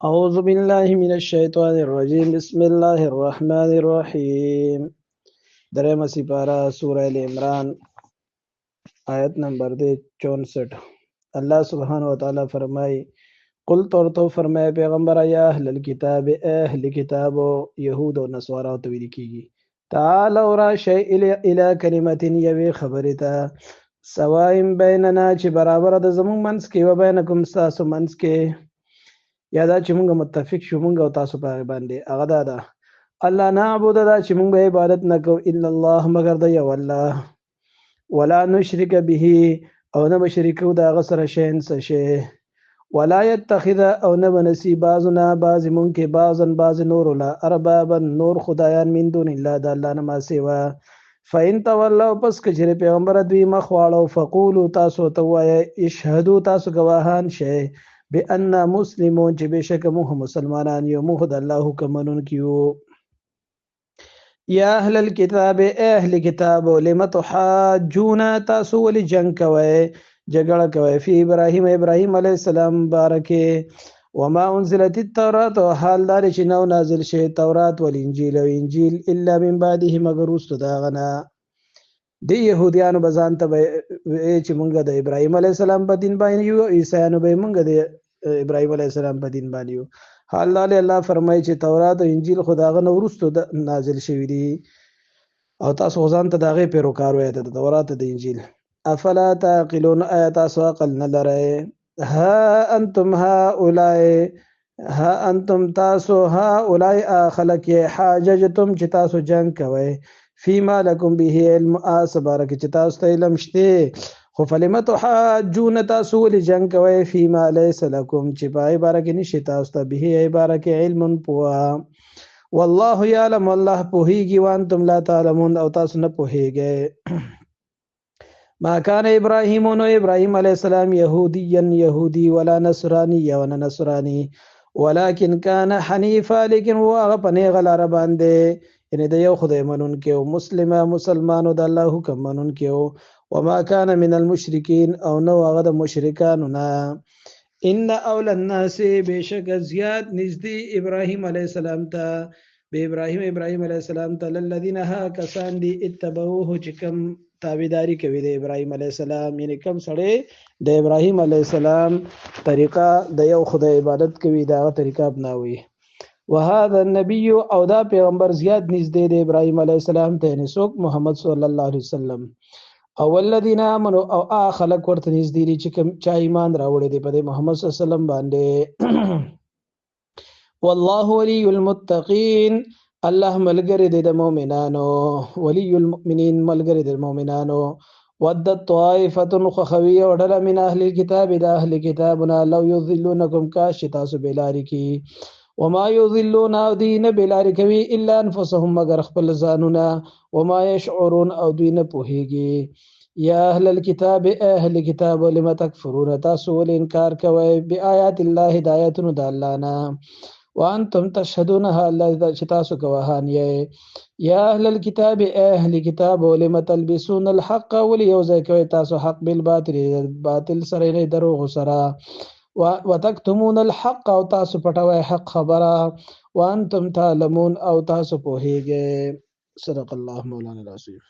أعوذ بالله من الشيطان الرجيم بسم الله الرحمن الرحيم درم سپارہ سورہ ال عمران آیت نمبر 64 اللہ سبحانہ وتعالی فرمائی قل تو فرمائے پیغمبر یا اہل الکتاب اے اہل کتابو یہود و نصارا تو لکھی گی تعالوا راشی الى کلمت یوی خبرتا سوائم بیننا چی برابر د زمون منس کې و بینکم ساسو منس کې یا دا چې مونږ متفق شو مونږ او تاسو په هغه باندې هغه دا الله نعبد دا چې مونږ به عبادت نه کوو الا الله مگر د یو الله ولا نشرک به او نه بشریکو دا هغه سره شین څه شی ولا يتخذ او نه بنسی بعضنا بعض مونږ کې بعضن بعض نور لا اربابا نور خدایان من دون الله د الله نه ما سوا فإن تولوا پس کچره پیغمبر دوی مخ واړو فقولوا تاسو ته وایي اشهدوا تاسو گواهان شئ بأن مسلمون چې بشک موږ مسلمانان یو موږ د الله حکم منونکي یو یا اهل الكتاب اهل کتاب لم تحاجون تاسو ولې جنگ کوئ جګړه کوئ فی ابراهیم علیه السلام بارکه وما انزلت التوراة حال دار چې نو نازل شوی تورات والانجیل او انجیل الا من بعده مگر وروسته د هغه نه د یهودیانو به ځان ته چې مونږ د ابراهیم علیه السلام په دین باندې یو عیسیانو به مونږ د ابراهیم علیه السلام په دین باندې یو حال لاله الله فرمایي چې تورات او انجیل خداغه نو وروسته نازل شوی دي او تاسو ځان ته دغه پیروکار وایي د تورات او د انجیل افلا تعقلون آیات تاسو عقل نه لرئ ها انتم تاسو هؤلاء خلق حاججتم چې تاسو جنگ کوئ فيما لكم به علم اسبارک چې تاسو ته علم شته خو فلم تحاجون تاسو ولې جنگ کوئ فيما ليس لكم چې په عبارت کې نشي تاسو ته به عبارت کې علم پوها والله يعلم الله پوهیږي وانتم لا تعلمون او تاسو نه پوهیږئ ما كان ابراهيم نو ابراهيم عليه السلام يهوديا يهودي ولا نصراني ولا نصراني ولكن كان حنيفا لیکن هو هغه پنه غلار باندې یعنی د یو خدای منون کې او مسلمانو د الله حکم منون کې او وما كان من المشركين او نو هغه د مشرکانو نه ان اول الناس بشک زیاد نزدې ابراهيم عليه السلام ته به ابراهيم عليه السلام ته الذين ها کسان دي اتبعوه چې کوم تابعداري کوي د ابراهيم عليه السلام یعنی کوم سړی د ابراهيم عليه السلام طریقه د یو خدای عبادت کوي دا طریقه اپناوي وهذا النبي او دا پیغمبر زیاد نږدې د ابراهيم عليه السلام ته نسوک محمد صلی الله علیه وسلم او الذين امنوا او خلق ورته نږدې دي چې کوم چا ایمان راوړي دی په محمد صلی الله علیه وسلم باندې والله ولي المتقين الله ملګری دی د مؤمنانو ولي المؤمنين ملګری دی د مؤمنانو ود طائفه خخوی او ډله من اهل الكتاب د اهل کتابنا لو يضلونكم کاش تاسو بلاری کی وما يضلون او دین بلاری کوي الا انفسهم مگر خپل ځانونه وما يشعرون او دین پوهیږي یا اهل الكتاب اهل کتاب لم تکفرون تاسو ول انکار کوي بیاات الله هدایتونو د الله نه وانتم تشهدونها الله چې تاسو گواهان یې یا اهل الكتاب اهل کتاب ولم تلبسون الحق وليوزي کوي تاسو حق بالباطل باطل سره نه دروغ سره وتكتمون الحق او تاسو پټوي حق خبره وانتم تعلمون او تاسو پوهیږئ صدق الله مولانا العظیم